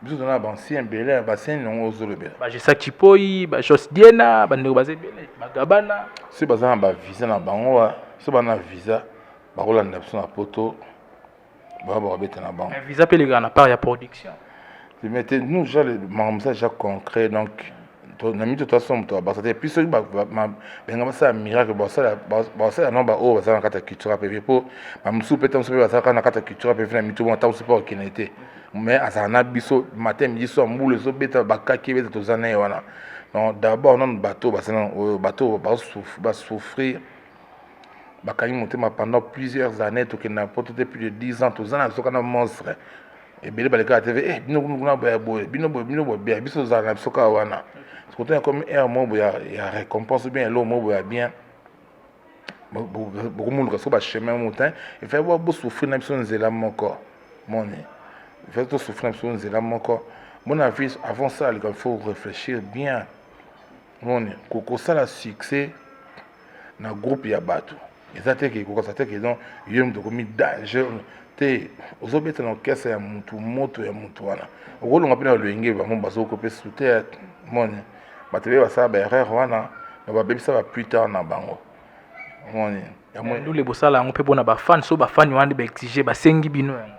Bisous dans la ancien Belé, bassin non aux autres Belé. Je sais que Chipoi, Jos Diena, Bandeo Bazé Belé, Gabana. Si bazan ba visa na bango, si bana visa, ba rola na na poto, ba beta na bango. Un visa peut à part ya production. Mettez nous déjà le message déjà concret donc na mi de toute façon to ba ça puis ce ba benga ça miracle ba ça non ba o ba ça na kata culture PV po ba musu peut on se ba ça na kata culture PV na mi tout bon temps support qui n'était mais à ça na biso matin midi soir moule so beta ba kaki beta to zana wana. Donc d'abord non bateau ba ça bateau ba souffrir ba kani monter pendant plusieurs années to que n'importe plus de 10 ans to zana so kana monstre. Et bien les gars TV bino bien biso za na soka wana c'est comme un mot il y a récompense bien l'eau mot bien beaucoup monde que ça ba chemin montant il fait voir souffrir na biso nzela moko mon il fait tout souffrir na biso nzela moko mon avis avant ça il faut réfléchir bien mon ko ça la succès na groupe ya bato ezateke ko ça teke donc yem de comme danger te ozobeta na kesa ya moto ya moto wana okolonga pena loyenge bango bazokope sute moni batebe basala baerreur wana na babebisa ba plus tard na bango moni nous bosala yango mpe mpona bafani so bafani wana baexige basengi bino yango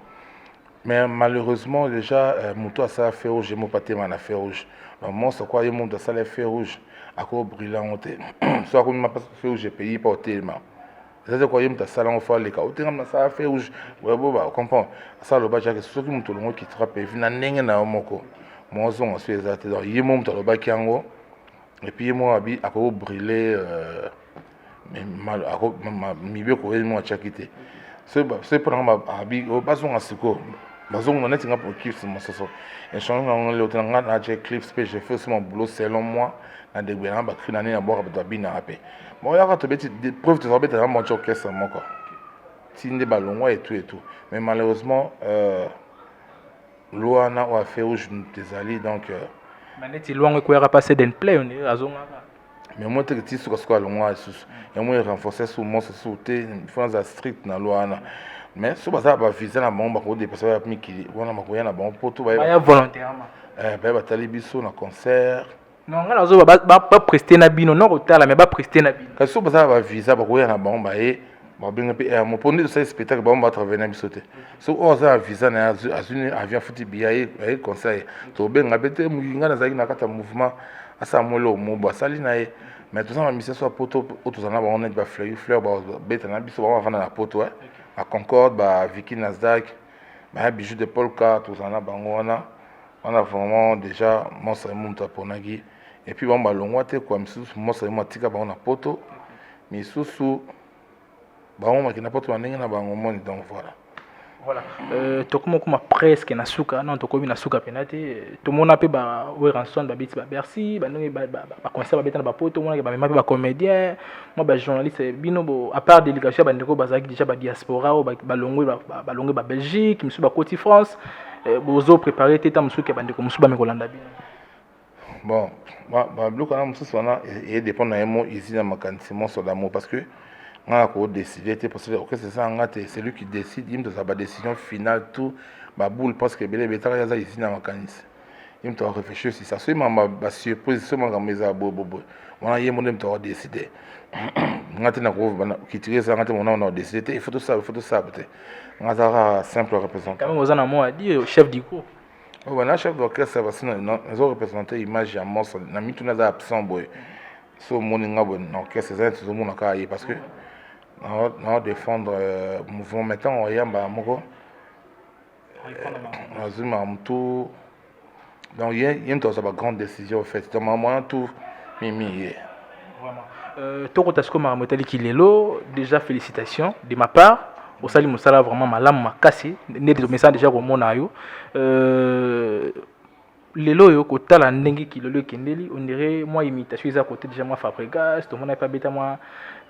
mais malheureusement déjà moto asala feu rouge mo patema na feu rouge monstre quoi ye moto asala feu rouge ako brillant te so ako ma feu rouge pays pas tellement c'est quoi yem ta salon fa les cas autant ça fait rouge ouais bon bah comprend ça le bac que ce qui monte le qui trappe vina ndenge na moko moi on se fait ça donc yem monte le bac yango et puis moi abi ako brûler mais mal ako mibe ko mo chakite c'est pour ma abi au bason asiko bason on est tinga pour clips mon ça et change on le autant na clips que j'ai fait mon boulot selon moi na de bien ba krina na boire ba bina apé bon il y a des preuves de ça dans mon orchestre moi quoi tinde balongwa et tout mais malheureusement loana a fait rouge des alliés donc maneti loanga ko ya passer d'un play on est azonga mais moi te ti sur quoi longwa sus et moi renforcer sur mon sauter France strict na loana mais so baza ba visa na bomba ko dépasser ya miki wana makoya na bon poto ba ya volontairement ba talibiso na concert. Non, on va pas prester na bino, non retard mais pas prester na bino. Quand ça va visa ba koya na bomba et ba bien mon poni de ce spectacle ba on va travailler na bisote. So on a visa na azuni avion futi biaye et conseil. To benga bete muinga na zaki na kata mouvement asa molo mobo sali na e mais tout ça ma mission soit poto auto na ba on est ba fleur ba beta na biso ba vana na poto à Concorde ba Vicky Nasdaq ba bijou de Polka tout ça na bango wana on a vraiment déjà mon ça monte pour nagi. Et puis bon balongwa te quoi moi ça matika ba on a poto mais sous ba on makina poto ndenge na bango moni donc voilà tokoma kuma presque na suka non tokomi na suka penate to mona pe ba we ranson ba biti ba Bercy ba ndenge ba concert ba beta na ba poto mona ba même ba comédien moi ba journaliste bino bo à part délégation ba ndeko bazaki déjà ba diaspora ba longwe ba Belgique misu ba Côte France bozo préparer teta musuka ba ndeko musu ba mekolanda bino. Bon, bah, le canal et dépend d'un mot ici dans ma candidature sur l'amour parce que on a décidé parce que c'est ça c'est lui qui décide il me donne sa décision finale tout bah boule parce que belé bétara yaza ici dans ma candidature il me doit réfléchir si ça c'est ma surprise seulement comme mes abobo on a yé mon me doit décider on a tenu à qui tirer ça on a décidé il faut tout ça peut-être on a simple représentant quand même aux en moi a dit chef du groupe. On chef d'orchestre parce que nous avons représenté l'image à monstre. Nous avons mis tout absent boy. So mon orchestre c'est tout le monde parce que nous défendre mouvement maintenant on y a moko. Tout donc il y a une grande décision en fait. Donc moi tout mimi. Vraiment. Tokotasko Maramotali Kilelo, déjà félicitations de ma part. Au salut Moussala vraiment malam makasi. Né de message déjà au monayo. Lelo yo kotala ndenge kilolo kendeli on dirait moi imitation ils à côté déjà moi Fabregas tout le monde n'a pas bêta moi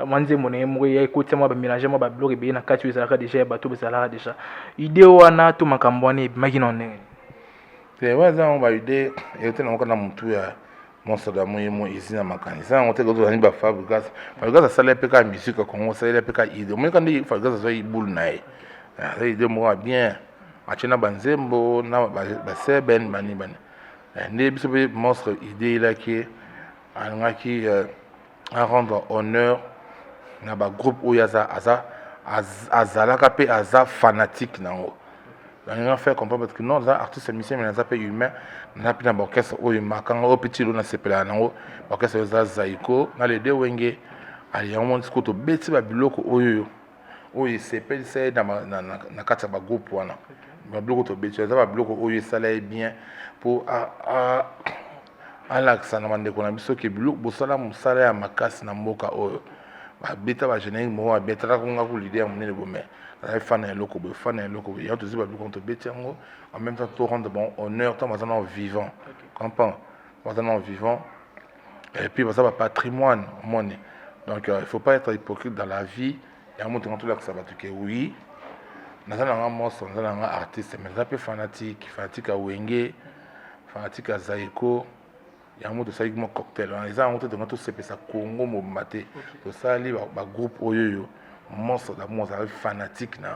nze moné mo ya écouter moi ba mélanger moi ba bloc et bien na kati ils a déjà bateau bezala déjà idée wana to makambo wana imagine on est c'est ouais ça on va idée et était encore dans mon tout ya mon soda mo yemo ici na makanisa on était gozo ni ba Fabregas Fabregas ça les peka musique comme ça les peka idée moi quand il Fabregas ça il boule nae ça idée moi bien achena banzembo na ba seben bani ne biso be monstre idée là qui a rendre honneur na ba groupe oyaza azalaka pe aza fanatique nango on fait comprendre parce que non ça artiste musicien mais ça pe humain na pina orchestre oyo makanga o petit lo na sepela nango orchestre za zaiko na les deux wenge ali on montre ko to beti ba biloko oyo sepel c'est na kata ba groupe wana ba biloko to beti za ba biloko oyo sala bien pour alaxa na mande kona biso ke biloko bosala musala ya makasi na mboka oyo ba beta ba générique mo ba beta ka nga ku l'idée monene bomé la fan et loko be fan et loko il y a toujours ba biloko to beti ngo en même temps to rendre bon honneur to mazana vivant comprend mazana vivant et puis ça va patrimoine monnaie donc il faut pas être hypocrite dans la vie il y a un montant tout là que ça va que oui nazana nga monstre nazana nga artiste mais ça peut fanatique à wenge fanatique à Zaiko, il y a un mot de ça avec mon cocktail. Les gens ont dit que c'est ça Congo Mobate. Pour ça, les groupe Oyoyo, monstre d'amour, ça fanatique na.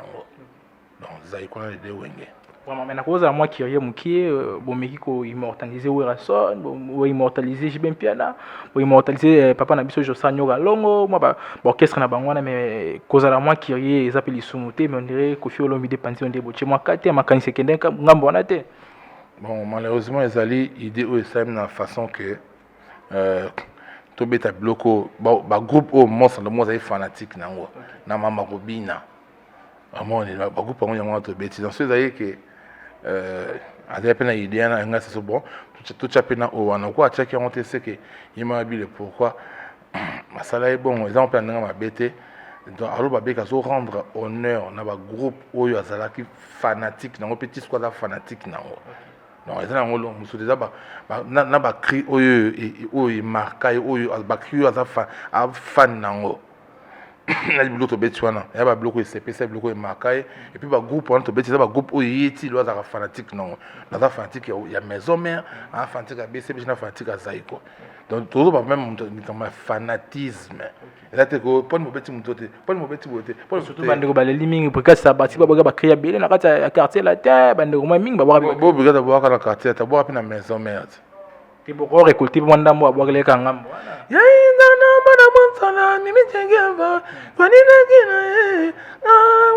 Donc Zaiko na les deux wenge. Vraiment, mais na cause à moi qui rien mukie, bon meki ko immortaliser Werason, bon immortaliser Jibem Piana, bon immortaliser papa na biso Josa Nyoga Longo, moi ba orchestre na bangwana mais cause à moi qui rien ils appellent Sumuté mais on dirait Kofi Olomide Panti on débouché moi kate makani sekende ngambo na te. Bon, malheureusement, ils allaient idée où ils de la façon que tout bêta bloco, bah groupe au monstre le monstre est fanatique nango, na mama robina. Vraiment, il va groupe on y a tout bêta. Donc c'est d'ailleurs que à des peine idée na nga c'est bon, tout chapé na o wana quoi, checker on te sait que il m'a dit pourquoi. Ma sala est bon, ils ont plein na ma bêta. Donc alors ba beka so rendre honneur na ba groupe oyo azala ki fanatique nango petit squad fanatique nango. Non, ils ont muso déjà na ba cri oyo marka oyo ba cri aza fan nango na biloko to beti wana ya ba biloko CPC biloko marka et puis ba groupe wana to beti ba groupe oyo yeti lo aza fanatique nango na fanatique ya maison mère a fanatique ya BCB na fanatique ya Zaiko donc toujours ba même comme fanatisme là te ko pon mo beti mutote pon mo beti bote pon surtout bandeko baleli mingi pour que ça bati ba ba créer belé na kata ya quartier la terre bandeko mo mingi ba bo brigade bo ka na quartier ta bo na maison mère ti bo ko récolter mwanda mo ba le kangambo ya indana bana monsala ni mitengeva kwani na kina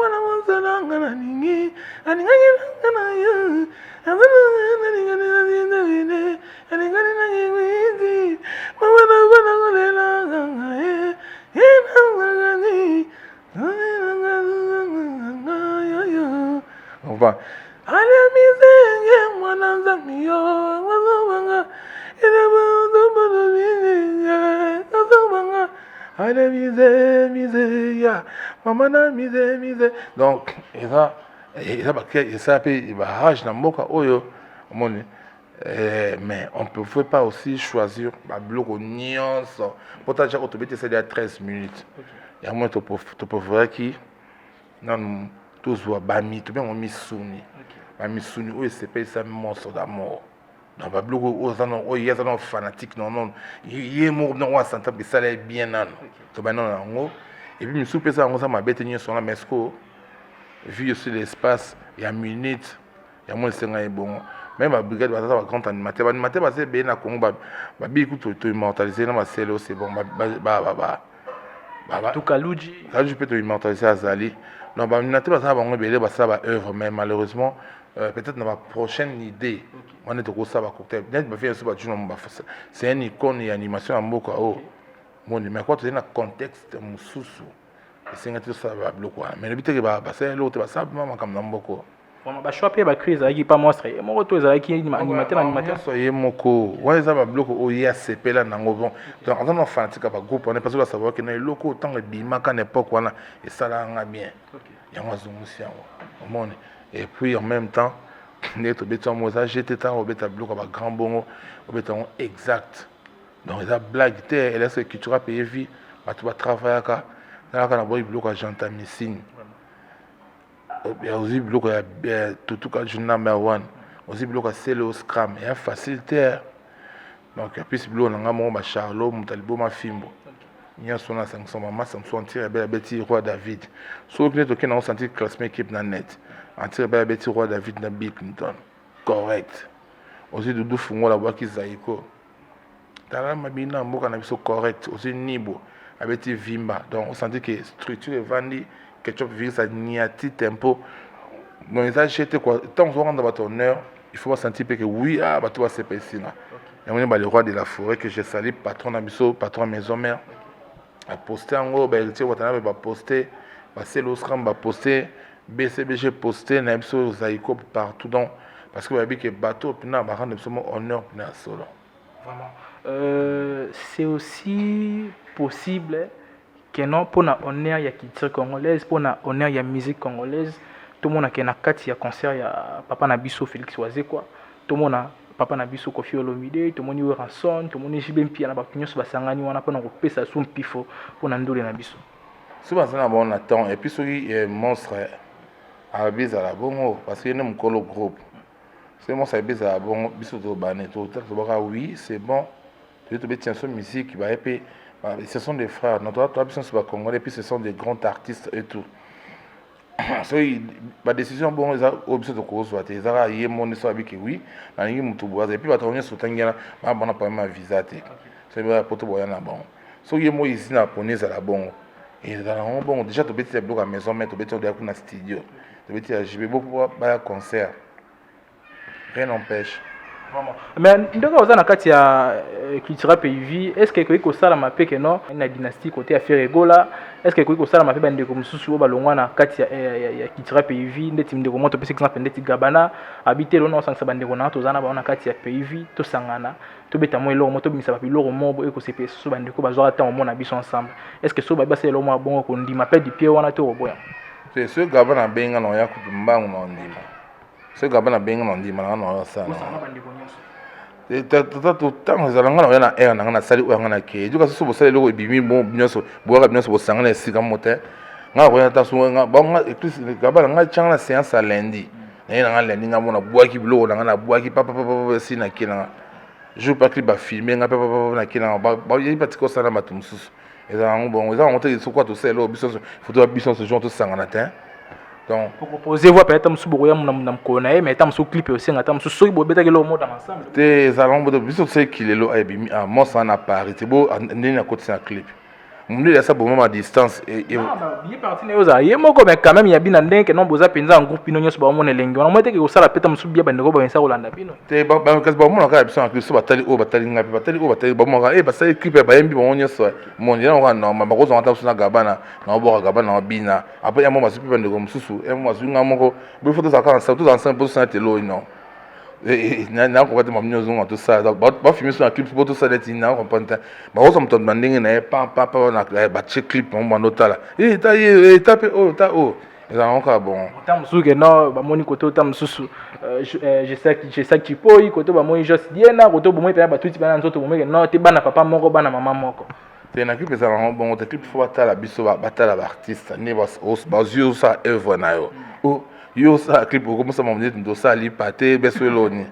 wana monsala ngana ningi ani ngana ya enfin allez misenge mwana nzamio wazobanga allez mise ya maman na mise donc et ça peut barrage na mboka oyo moni mais on ne peut pas aussi choisir ba bloco nyonso potager autobité c'est à 13 minutes il y a moins to pauvre qui non tous voient bami tout bien on misuni bami suni oyo c'est pas ça monstre d'amour non ba bloco ozano oyo yazano fanatique non il est mort non wa santa bi ça bien non to ba non ngo et puis misu pesa ngo ça ma bête nyonso na mesco vu sur l'espace il y a minutes il y a moins 5 bon même la brigade va avoir grand animateur va c'est bien na Congo ba bi ku to immortaliser na ma celle c'est bon tout Kaluji peut te immortaliser Azali non ba animateur va ça ba belé ba ça ba œuvre mais malheureusement peut-être dans ma prochaine idée on est au ça va cocktail net ba faire ça c'est une icône et animation en moko oh mon mais quoi tu es dans contexte mususu c'est ngati ça va bloquer mais le but que ba c'est l'autre ba ça maman comme dans moko vraiment ba choper ba crise avec pas monstre et mon retour avec animateur soyez moko ouais ça va bloquer au IACP là nango bon donc en tant fanatique ba groupe on est pas sûr savoir que na loko autant le bimaka n'époque wana et ça là bien yango azongusia au monde et puis en même temps les tobeta moza j'étais tant au beta bloc ba grand bongo au beta exact donc la blague était elle est culture payer vie ba tu vas travailler ka là quand on boit bloc à Jean Tamissine et aussi bloc à tout cas number 1 aussi bloc à Celo Scram et facilité donc puis bloc na ngamo ba Charlot Mutalibo ma fimbo il y a son 500 maman 500 tire belle Betty Roi David so que les on senti classement équipe na net antir belle Betty Roi David na Bill Clinton correct aussi Doudou Fungo la boaki Zaiko tala mabina mboka na biso correct aussi Nibo avec Vimba donc on sentit que structure est vendue ketchup virus à niati tempo donc ils ont jeté quoi tant on rentre dans votre honneur il faut sentir que oui ah bah toi c'est pas ici là et on est le roi de la forêt que je salue patron abisso patron maison mère a posté en gros ben tu vois t'as pas posté passer l'osram va poster BCBG posté na abisso Zaiko partout donc parce que babi que bateau pina ba rendre absolument honneur pina solo vraiment c'est aussi possible que non pour na honneur ya culture congolaise pour na honneur ya musique congolaise tout le monde a qui na kati ya concert ya papa na biso Félix Oazé quoi tout le monde a papa na biso Koffi Olomide tout le monde y ranson tout le monde jibe mpia na ba nyonso basangani wana pour na kopesa so mpifo pour na ndole na biso souvent ça na bon attend et puis celui monstre à bise la bongo parce qu'il est mon colo groupe c'est moi ça bise à bon biso to bané to oui c'est bon tu te tiens sur musique va épée ce sont des frères notre toi biso c'est pas congolais et puis ce sont des grands artistes et tout c'est la décision bon ils ont obligé de cause soit ils ont y mon histoire avec oui na ngi mutu boise et puis ba tonye sotangela ba bona pas ma visa te c'est ba poto boya na bon so y mo ici na poneza la bon et dans un bon déjà to beti bloc à maison mais to beti on a studio to beti à JB pour ba concert rien n'empêche vraiment mais ndoko oza na kati ya culture pays est-ce que ko sala mape que non na dynastie côté affaire egola est-ce que ko sala mape bande ko mususu balongwa na kati ya culture pays ndeti ndeko moto pese exemple ndeti gabana habiter lo na sangsa bande ko na to zana ba na kati ya pays to sangana to beta mo elo moto bimisa papi lo mobo e ko sepe so bande ko bazwa ta mo na biso ensemble est-ce que so ba se lo mo bongo ko ndima pe di pied wana to boya c'est ce gabana benga no ya kutumbangu no ndima ce gabana benga no ndima na ça tant ezalanga na na air na sali o ngana ke duka so bo sali loko ebimi bon binyoso boka binyoso bo sangana esika mote nga ko ta so nga ba nga église gabana nga changa séance à lundi na nga lundi nga mona boaki bilo na boaki papa si na kina je pas que ba filmer nga papa na kina ba yi patiko sana matumsusu ezalanga bon ezalanga mote so quoi to selo biso photo biso ce jour to sangana te donc pour proposer voir peut-être musu boya na mkona mais tam so clip aussi ngata musu so bo beta ke lo moda ensemble te zalombo de biso c'est qu'il est lo ebimi à moi ça na Paris c'est beau ndeni na côté ça clip mumdi ya ça bon à distance et bien parti ne oza yemoko mais quand même ya bina ndenge non boza penza en groupe pino nyoso ba mona lengi on moite ke ko sala peta musu bia bande ko ba nsa ko landa pino te ba kasi ba mona ka biso en clip so batali ngapi ba mona ba sala clip ba yembi ba nyoso mon ya on non ma ko zo ata so na gabana na bo gabana na bina après ya mo masupi bande ko mususu e mo masu nga moko bo photo za ka ça tout ensemble pour ça telo non et na ko kati mamnyo zonga tout ça ba filmer sur un clip pour tout ça d'être na comprendre ba ko so mto mandinga na pa na ba check clip on notala tape ta ils ont encore bon tam suke no ba moni koto tam susu je sais que tu peux koto ba moni juste diena koto bo moi pe ba tuti bana nzoto bo moi no te bana papa moko bana mama moko te na clip ça bon te clip faut batala biso batala ba artiste ne ba yeux ça œuvre na yo yo ça clip comme ça m'ont dit ndo ça li paté beso loni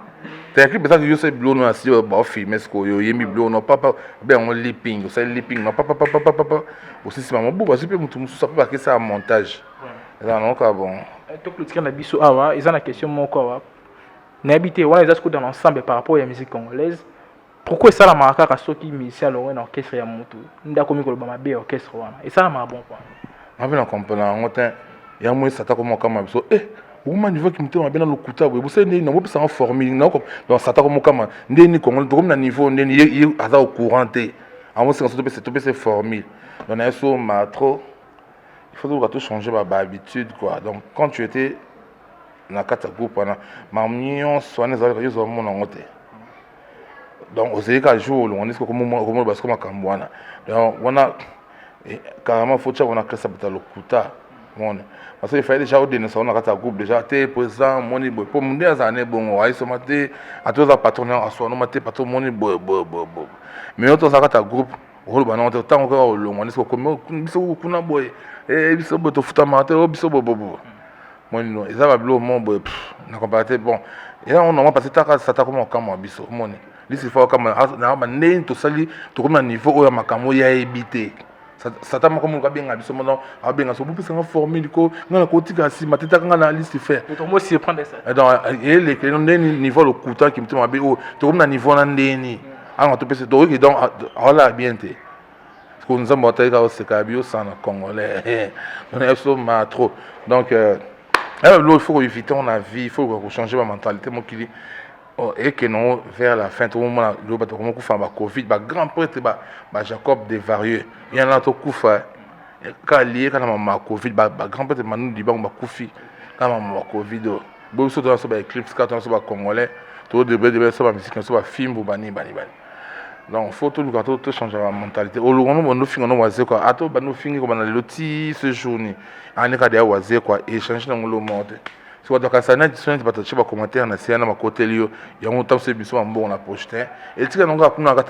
te clip ça yo c'est blow no si ba filmer ce ko yo yemi blow no papa ben on lipping ça lipping no papa aussi c'est maman bo super mutu ça pas que ça montage ça non ka bon to clôturer na biso awa ils ont la question moko awa na habité wana ils asco dans l'ensemble par rapport à la musique congolaise pourquoi ça la maraka ka soki musicien lo na orchestre ya mutu ndako mikolo ba mabe orchestre wana et ça la ma bon point on veut comprendre en temps ya moi ça ta comme biso Au niveau qui me tombe bien dans le couta, vous savez, non, c'est en formule, non, donc ça t'a comme comment, n'est comme le niveau, n'est au courant, à moi c'est formule. Donc, il faut trop, il faut tout changer ma habitude, quoi. Donc, quand tu étais dans la groupe, ma mignon, soit les autres, mon angoté. Donc, au Sénégal, jour, on est comme parce que ma cambouana. Donc, on a carrément faut que on a créé ça pour le couta. Parce qu'il fallait déjà au début, on a un groupe déjà, t'es présent, mon ibo. Pour mon dernier année, bon, on a ce matin, à tous les patrons, à soi, nous maté patron, mon ibo. Mais on a un groupe, on a un temps encore long, on est comme on a boy, et biso boto futa maté, oh biso bobo. Moi non, ils avaient bleu mon boy, na comparaté bon. Et là on a passé ta ça ta comme comme biso, mon. Lui c'est fort comme na ba né to sali, to comme niveau o ya makamo ya ebité. Ça t'a comme bien biso mon a bien so bu ça formule ko na ko tika si matita nga na liste faire. To moi si prendre ça. Et donc et les que niveau le couta qui me tombe bien, to comme na niveau na ndeni. Ah on te peut se donc voilà bien té. Nous avons monté au Sekabio sans Congolais. On est absolument trop. Donc, il faut éviter on a vie, il faut changer ma mentalité. Moi qui dis, et que non, vers la fin, tout le monde, le bâtiment qui fait ma Covid, ma grand prêtre, Jacob Desvarieux, il y en a tout qui fait. Quand il y a ma Covid, ma grand prêtre, Manu dit, ma Koufi, quand ma Covid, bon, surtout dans ce éclipse, quand on se bat Congolais, tout le début, ça va musique, ça va film, ou bani. Donc, il faut tout changer la mentalité. Au long on nous finit quoi. À tout, nous finit comme on a le petit ce journée. On est qu'à dire quoi. Et changer dans le monde. Si vous avez ça, net, si vous avez des commentaires, on a essayé de côté il y a un temps c'est bien bon on a projeté. Et tu sais qu'on a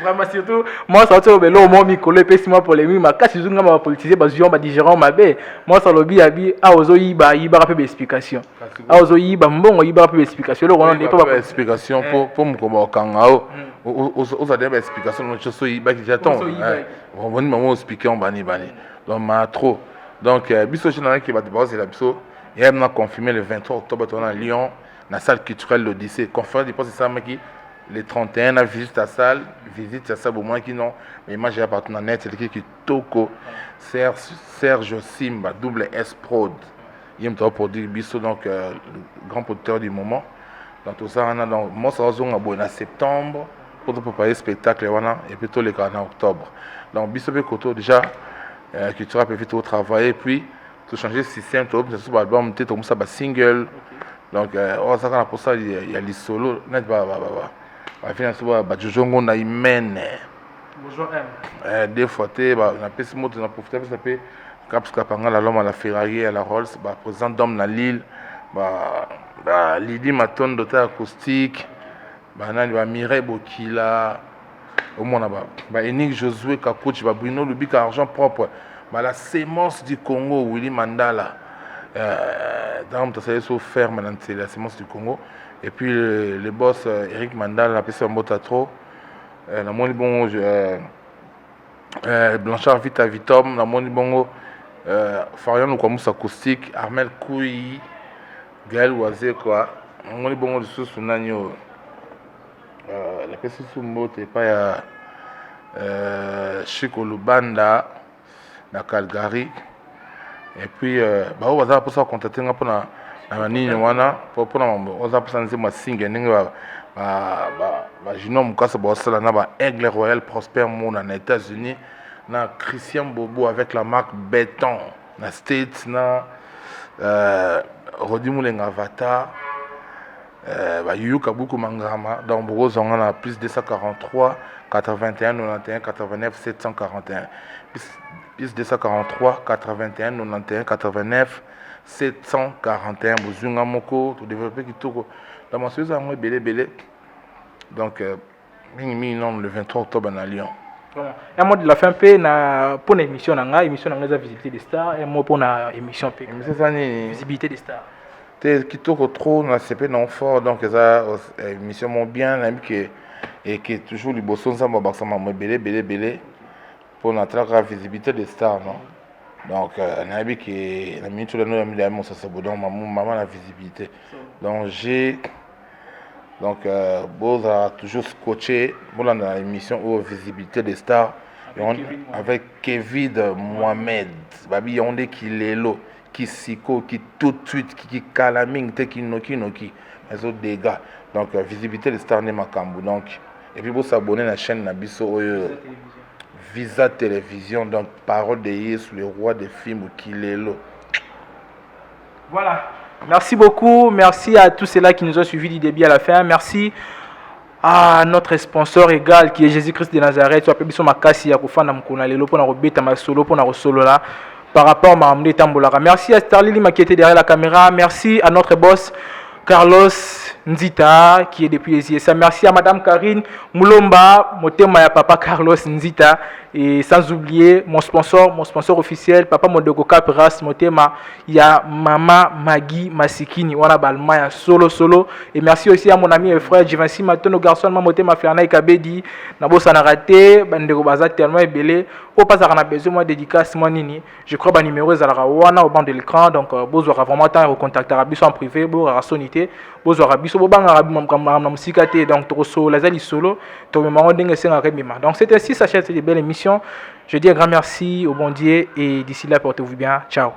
vraiment surtout moi ça tu veux mon micro et puis moi polémique ma casse ils ont politisé parce qu'ils ont digérant ma bé moi ça lobby abi a ozo yiba peu explication a ozo yiba mbongo yiba peu explication le on n'est pas explication pour me comme kangao aux adhérents explication non je suis yiba qui j'attends on va nous expliquer en bani donc ma trop donc biso général qui va déposer la biso et elle m'a confirmé le 23 octobre on à Lyon la salle culturelle l'Odyssée conférence de c'est ça qui les 31 à visite à salle au moins qui non mais moi j'ai appartenu à net c'est qui Toko Serge Simba double S Prod il me doit produire biso donc le grand producteur du moment dans tout ça on a donc moi ça va en septembre pour préparer le spectacle et puis tout les cas en octobre donc biso be koto déjà que tu vas vite au travail et puis tout changer le système tout ça va album tout ça va single donc ça quand pour ça il y a les solos net afin souvent bajongo na imene bonjour des fois na pesi moto na profiter ça peut caps kapanga la loma la Ferrari à la Rolls présent d'homme na Lille Lydie Maton d'auteur acoustique nani Mireille Bokila au moins ba Enig Josué Kakuchi Bruno Lubika argent propre la sémence du Congo Willy Mandala dans ça c'est so ferme dans la sémence du Congo. Et puis le boss Eric Mandal a passé un mot à trop. La monnaie bon Blanchard Vita Vitom, la monnaie bon Farion ou Moussa acoustique, Armel Kouyi, Gaël Oisé quoi. La monnaie bon le sous Nanyo. La personne sous mot et pas Chico Lubanda, na Calgary. Et puis on va pour ça contacter pour na nini wana pour oza pour ça moi singe ningi ba jino mukasa ba sala na ba Aigle Royal Prosper Moon en États-Unis na Christian Bobo avec la marque Béton na States na Rodi Moulenga Avatar ba Yuka Buku Mangama dans Brozonga na plus 243 81 91 89 741 plus 243 81 91 89 741 Bozunga Moko tout développer qui tout dans mon sujet à moi belé donc non le 23 octobre à Lyon. Un mot de la fin pe na pour une émission na visibilité des stars et moi pour na émission pe visibilité des stars te qui tout trop na CP non fort donc ça émission mon bien même que et qui toujours le bosson ça moi belé pour notre visibilité des stars non. Donc, on a vu que la minute de nous avons ça c'est bon maman la visibilité. Donc Boz a toujours scotché dans l'émission aux visibilité des stars avec Kevin Mohamed. Babi Yondé qui est là, Kisiko, qui tout de suite, qui calaming, qui noki, les autres dégâts. Donc, visibilité de Star Nemakambu. Donc, et puis, vous s'abonner à la chaîne Nabiso Visa Télévision. Donc, parole de Yesu, le roi des films, Kilelo. Voilà. Merci beaucoup. Merci à tous ceux-là qui nous ont suivis du début à la fin. Merci à notre sponsor égal qui est Jésus-Christ de Nazareth. Tu as pu ma casse ya kufana mkuna lelo pona robeta masolo pona solo là par rapport à Mahamdé Tambolara. Merci à Starly Lima qui était derrière la caméra. Merci à notre boss Carlos Nzita qui est depuis les ISA. Merci à Madame Karine Moulomba, motema ya Papa Carlos Nzita. Et sans oublier mon sponsor officiel, Papa Modoko Capras, motema ya Mama Maggie Masikini, wana balma solo. Et merci aussi à mon ami et frère Jivansi Matono garçon motema Fernay Kabedi, nabo sana raté, bandeko baza tellement belé. Au pas à besoin de dédicace moi nini. Je crois que numéro ezalaka wana au bas de l'écran, donc bozwa vraiment temps recontacter Rabiso en privé, bo rasonité, bozwa Rabiso bo banga Rabi musika te, donc to solo lazali solo, to me mango ndenge senga remima. Donc c'était ainsi sa chaîne, c'est une belle émission. Je dis un grand merci au bon Dieu et d'ici là portez-vous bien. Ciao.